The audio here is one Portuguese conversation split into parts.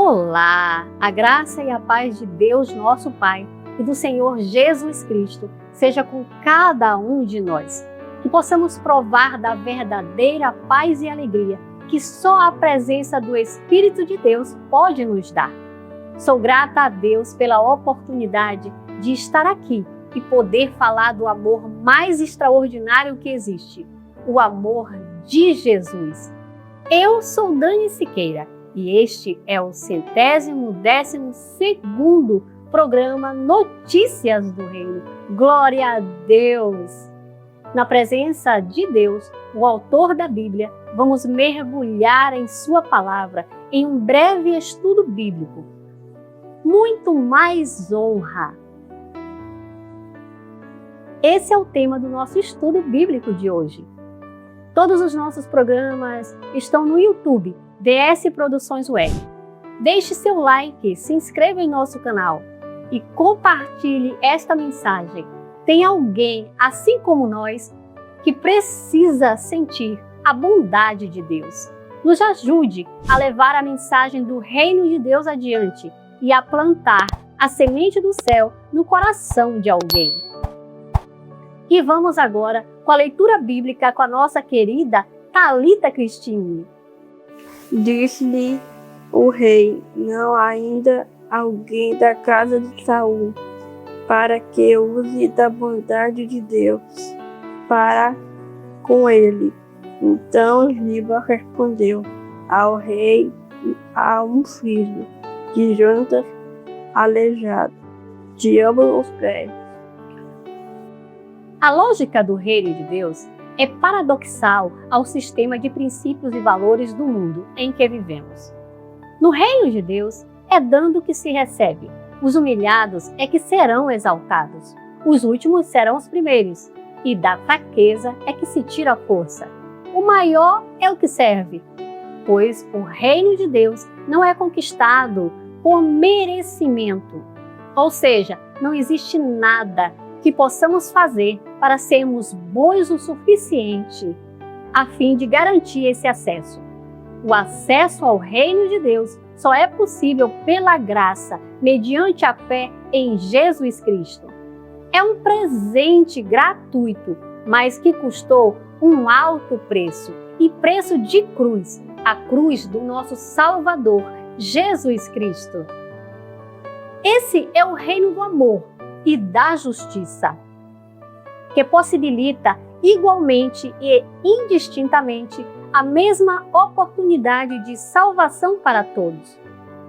Olá! A graça e a paz de Deus, nosso Pai, e do Senhor Jesus Cristo seja com cada um de nós. Que possamos provar da verdadeira paz e alegria que só a presença do Espírito de Deus pode nos dar. Sou grata a Deus pela oportunidade de estar aqui e poder falar do amor mais extraordinário que existe, o amor de Jesus. Eu sou Dani Siqueira e este é o 112º programa Notícias do Reino. Glória a Deus! Na presença de Deus, o autor da Bíblia, vamos mergulhar em sua palavra em um breve estudo bíblico. Muito mais honra. Esse é o tema do nosso estudo bíblico de hoje. Todos os nossos programas estão no YouTube, DS Produções Web. Deixe seu like, se inscreva em nosso canal e compartilhe esta mensagem. Tem alguém, assim como nós, que precisa sentir a bondade de Deus. Nos ajude a levar a mensagem do reino de Deus adiante e a plantar a semente do céu no coração de alguém. E vamos agora com a leitura bíblica com a nossa querida Thalita Cristine. Disse-lhe o rei: não há ainda alguém da casa de Saul, para que use da bondade de Deus para com ele. Então Ziba respondeu ao rei: há um filho de Jonatas aleijado de ambos os pés. A lógica do reino de Deus é paradoxal ao sistema de princípios e valores do mundo em que vivemos. No reino de Deus, é dando que se recebe. Os humilhados é que serão exaltados. Os últimos serão os primeiros. E da fraqueza é que se tira a força. O maior é o que serve. Pois o reino de Deus não é conquistado por merecimento. Ou seja, não existe nada que possamos fazer para sermos bons o suficiente a fim de garantir esse acesso. O acesso ao reino de Deus só é possível pela graça, mediante a fé em Jesus Cristo. É um presente gratuito, mas que custou um alto preço, e preço de cruz, a cruz do nosso Salvador, Jesus Cristo. Esse é o reino do amor e da justiça, que possibilita igualmente e indistintamente a mesma oportunidade de salvação para todos,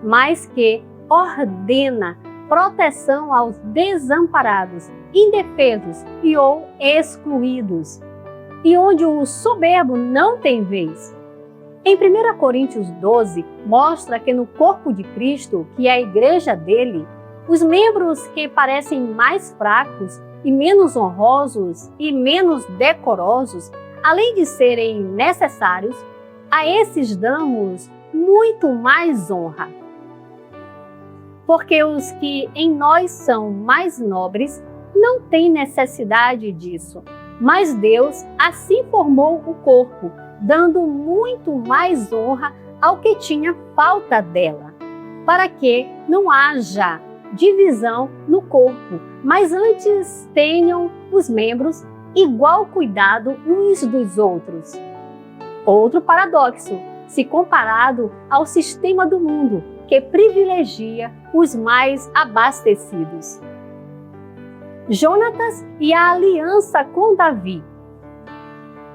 mas que ordena proteção aos desamparados, indefesos e ou excluídos, e onde o soberbo não tem vez. Em 1 Coríntios 12, mostra que no corpo de Cristo, que é a igreja dele, os membros que parecem mais fracos e menos honrosos e menos decorosos, além de serem necessários, a esses damos muito mais honra. Porque os que em nós são mais nobres não têm necessidade disso, mas Deus assim formou o corpo, dando muito mais honra ao que tinha falta dela, para que não haja divisão no corpo, mas antes tenham os membros igual cuidado uns dos outros. Outro paradoxo, se comparado ao sistema do mundo, que privilegia os mais abastecidos. Jonatas e a aliança com Davi.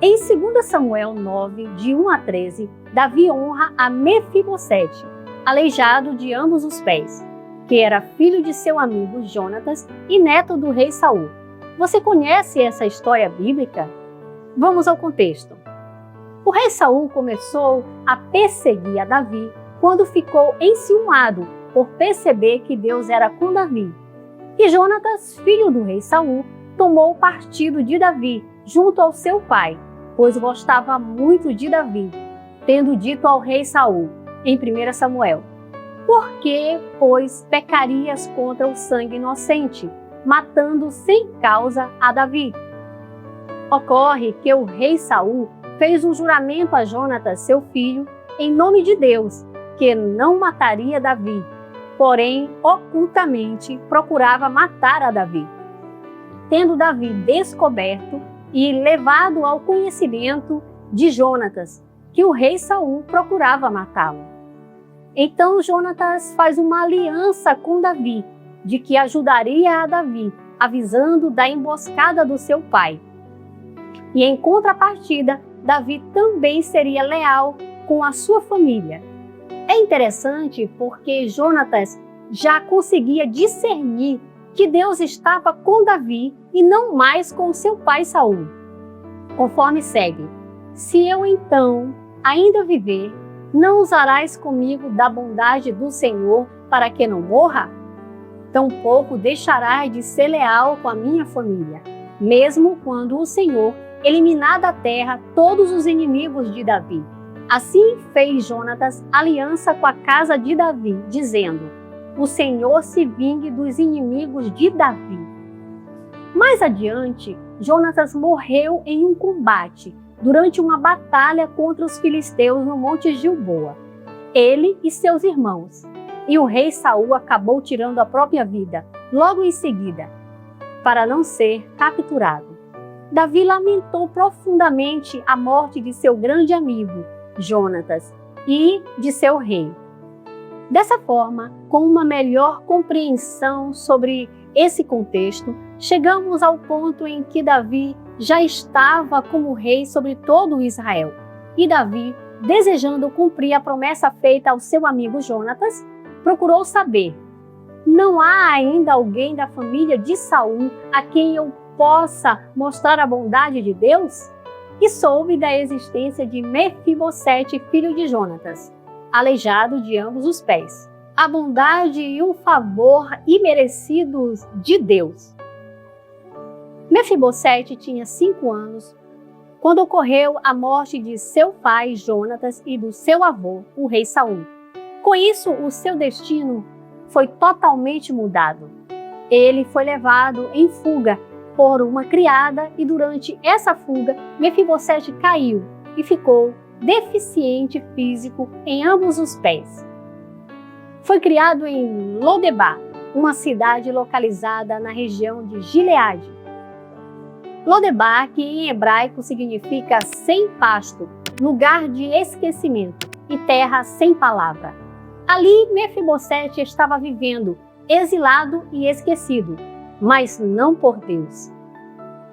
Em 2 Samuel 9, de 1 a 13, Davi honra a Mefibosete, aleijado de ambos os pés, que era filho de seu amigo Jonatas e neto do rei Saul. Você conhece essa história bíblica? Vamos ao contexto. O rei Saul começou a perseguir a Davi quando ficou enciumado por perceber que Deus era com Davi. E Jonatas, filho do rei Saul, tomou o partido de Davi junto ao seu pai, pois gostava muito de Davi, tendo dito ao rei Saul, em 1 Samuel: por que, pois, pecarias contra o sangue inocente, matando sem causa a Davi? Ocorre que o rei Saul fez um juramento a Jonatas, seu filho, em nome de Deus, que não mataria Davi, porém ocultamente procurava matar a Davi. Tendo Davi descoberto e levado ao conhecimento de Jonatas, que o rei Saul procurava matá-lo. Então Jonatas faz uma aliança com Davi, de que ajudaria a Davi, avisando da emboscada do seu pai. E em contrapartida, Davi também seria leal com a sua família. É interessante porque Jonatas já conseguia discernir que Deus estava com Davi e não mais com seu pai Saul. Conforme segue: se eu então ainda viver, não usarás comigo da bondade do Senhor para que não morra? Tampouco deixarás de ser leal com a minha família, mesmo quando o Senhor eliminar da terra todos os inimigos de Davi. Assim fez Jonatas aliança com a casa de Davi, dizendo: o Senhor se vingue dos inimigos de Davi. Mais adiante, Jonatas morreu em um combate durante uma batalha contra os filisteus no Monte Gilboa, ele e seus irmãos. E o rei Saul acabou tirando a própria vida, logo em seguida, para não ser capturado. Davi lamentou profundamente a morte de seu grande amigo, Jonatas, e de seu rei. Dessa forma, com uma melhor compreensão sobre esse contexto, chegamos ao ponto em que Davi já estava como rei sobre todo Israel. E Davi, desejando cumprir a promessa feita ao seu amigo Jonatas, procurou saber: não há ainda alguém da família de Saul a quem eu possa mostrar a bondade de Deus? E soube da existência de Mefibosete, filho de Jonatas, aleijado de ambos os pés. A bondade e o favor imerecidos de Deus. Mefibosete tinha 5 anos quando ocorreu a morte de seu pai Jonatas e do seu avô, o rei Saul. Com isso, o seu destino foi totalmente mudado. Ele foi levado em fuga por uma criada e durante essa fuga, Mefibosete caiu e ficou deficiente físico em ambos os pés. Foi criado em Lodebar, uma cidade localizada na região de Gileade. Lodebar, que em hebraico significa sem pasto, lugar de esquecimento e terra sem palavra. Ali Mefibosete estava vivendo, exilado e esquecido, mas não por Deus.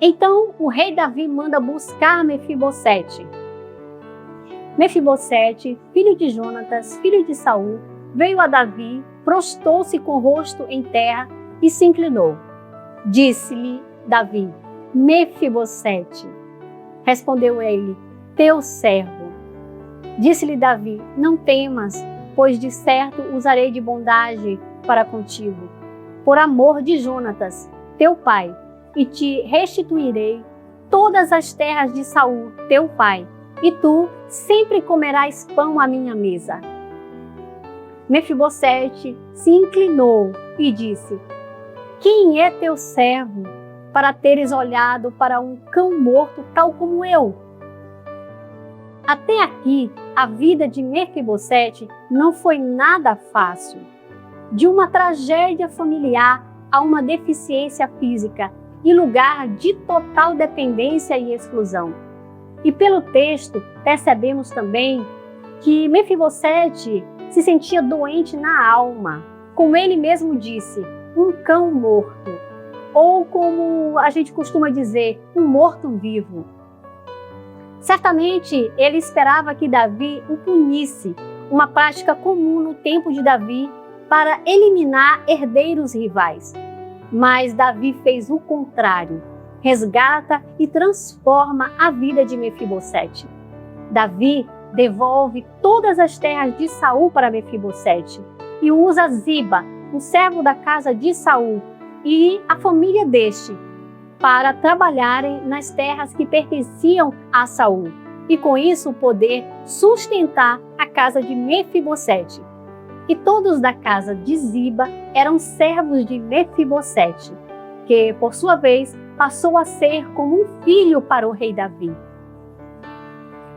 Então o rei Davi manda buscar Mefibosete. Mefibosete, filho de Jonatas, filho de Saul, veio a Davi, prostou-se com o rosto em terra e se inclinou. Disse-lhe Davi: Mefibosete. Respondeu ele: teu servo. Disse-lhe Davi: não temas, pois de certo usarei de bondade para contigo, por amor de Jonatas, teu pai, e te restituirei todas as terras de Saul, teu pai, e tu sempre comerás pão à minha mesa. Mefibosete se inclinou e disse: quem é teu servo para teres olhado para um cão morto tal como eu? Até aqui, a vida de Mefibosete não foi nada fácil. De uma tragédia familiar a uma deficiência física e lugar de total dependência e exclusão. E pelo texto, percebemos também que Mefibosete se sentia doente na alma. Como ele mesmo disse, um cão morto. Ou como a gente costuma dizer, um morto-vivo. Certamente ele esperava que Davi o punisse, uma prática comum no tempo de Davi para eliminar herdeiros rivais. Mas Davi fez o contrário, resgata e transforma a vida de Mefibosete. Davi devolve todas as terras de Saul para Mefibosete e usa Ziba, um servo da casa de Saul, e a família deste para trabalharem nas terras que pertenciam a Saul e com isso poder sustentar a casa de Mefibosete. E todos da casa de Ziba eram servos de Mefibosete, que por sua vez passou a ser como um filho para o rei Davi.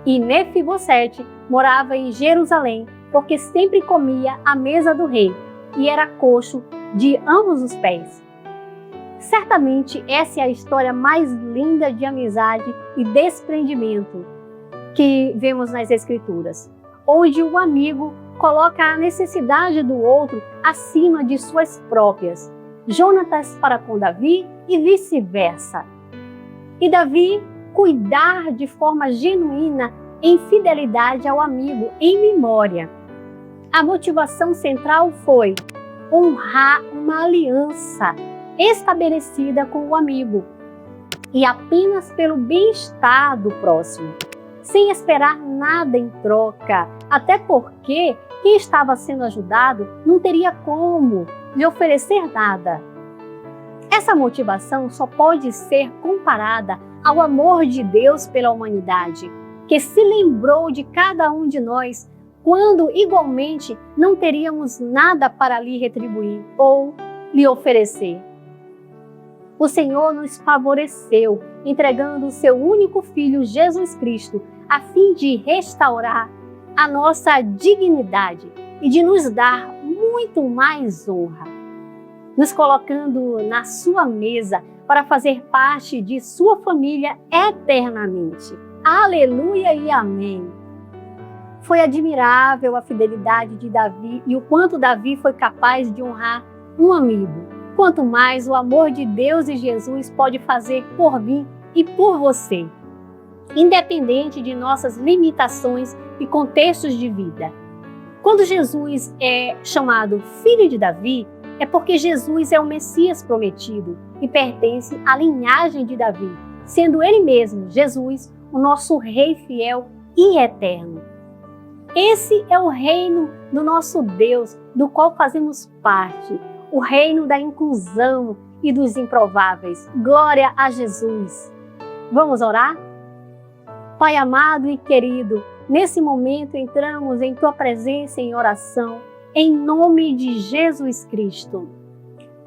E Mefibosete morava em Jerusalém, porque sempre comia à mesa do rei e era coxo de ambos os pés. Certamente essa é a história mais linda de amizade e desprendimento que vemos nas Escrituras, onde o amigo coloca a necessidade do outro acima de suas próprias. Jonatas para com Davi e vice-versa. E Davi cuidar de forma genuína em fidelidade ao amigo, em memória. A motivação central foi honrar uma aliança estabelecida com o amigo e apenas pelo bem-estar do próximo, sem esperar nada em troca, até porque quem estava sendo ajudado não teria como lhe oferecer nada. Essa motivação só pode ser comparada ao amor de Deus pela humanidade, que se lembrou de cada um de nós quando igualmente não teríamos nada para lhe retribuir ou lhe oferecer. O Senhor nos favoreceu, entregando o seu único Filho, Jesus Cristo, a fim de restaurar a nossa dignidade e de nos dar muito mais honra, nos colocando na sua mesa para fazer parte de sua família eternamente. Aleluia e amém! Foi admirável a fidelidade de Davi e o quanto Davi foi capaz de honrar um amigo. Quanto mais o amor de Deus e Jesus pode fazer por mim e por você, independente de nossas limitações e contextos de vida. Quando Jesus é chamado Filho de Davi, é porque Jesus é o Messias prometido e pertence à linhagem de Davi, sendo ele mesmo, Jesus, o nosso Rei fiel e eterno. Esse é o reino do nosso Deus, do qual fazemos parte, o reino da inclusão e dos improváveis. Glória a Jesus! Vamos orar? Pai amado e querido, nesse momento entramos em Tua presença em oração, em nome de Jesus Cristo.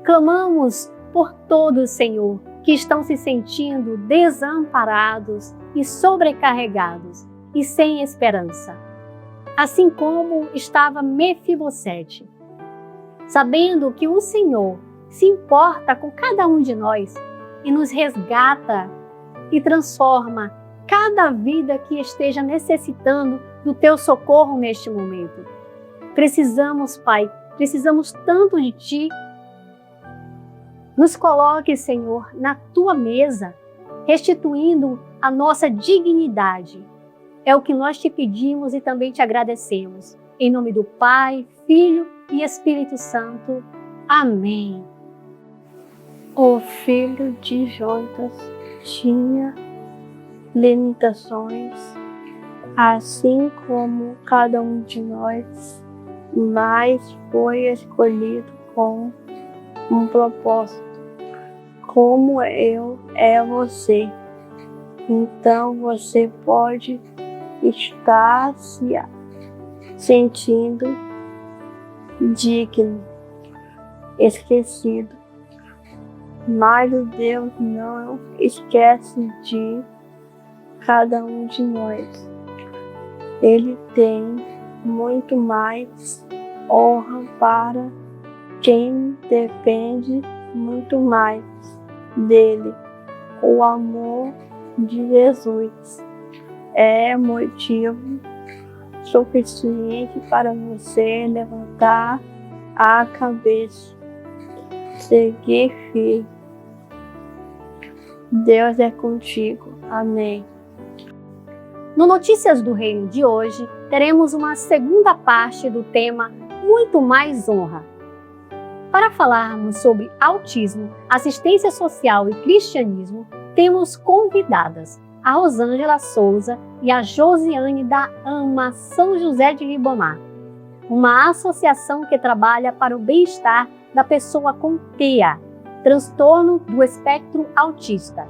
Clamamos por todos, Senhor, que estão se sentindo desamparados e sobrecarregados e sem esperança. Assim como estava Mefibosete, sabendo que o Senhor se importa com cada um de nós e nos resgata e transforma cada vida que esteja necessitando do Teu socorro neste momento. Precisamos, Pai, precisamos tanto de Ti. Nos coloque, Senhor, na Tua mesa, restituindo a nossa dignidade. É o que nós Te pedimos e também Te agradecemos. Em nome do Pai, Filho e Espírito Santo. Amém. O filho de Jonatas tinha limitações, assim como cada um de nós, mas foi escolhido com um propósito, como eu é você. Então você pode estar se sentindo digno, esquecido, mas o Deus não esquece de cada um de nós. Ele tem muito mais honra para quem depende muito mais dele. O amor de Jesus é motivo suficiente para você levantar a cabeça, seguir firme. Deus é contigo. Amém. No Notícias do Reino de hoje, teremos uma segunda parte do tema Muito Mais Honra. Para falarmos sobre autismo, assistência social e cristianismo, temos convidadas a Rosângela Souza e a Josiane da AMA São José de Ribamar, uma associação que trabalha para o bem-estar da pessoa com TEA, transtorno do espectro autista.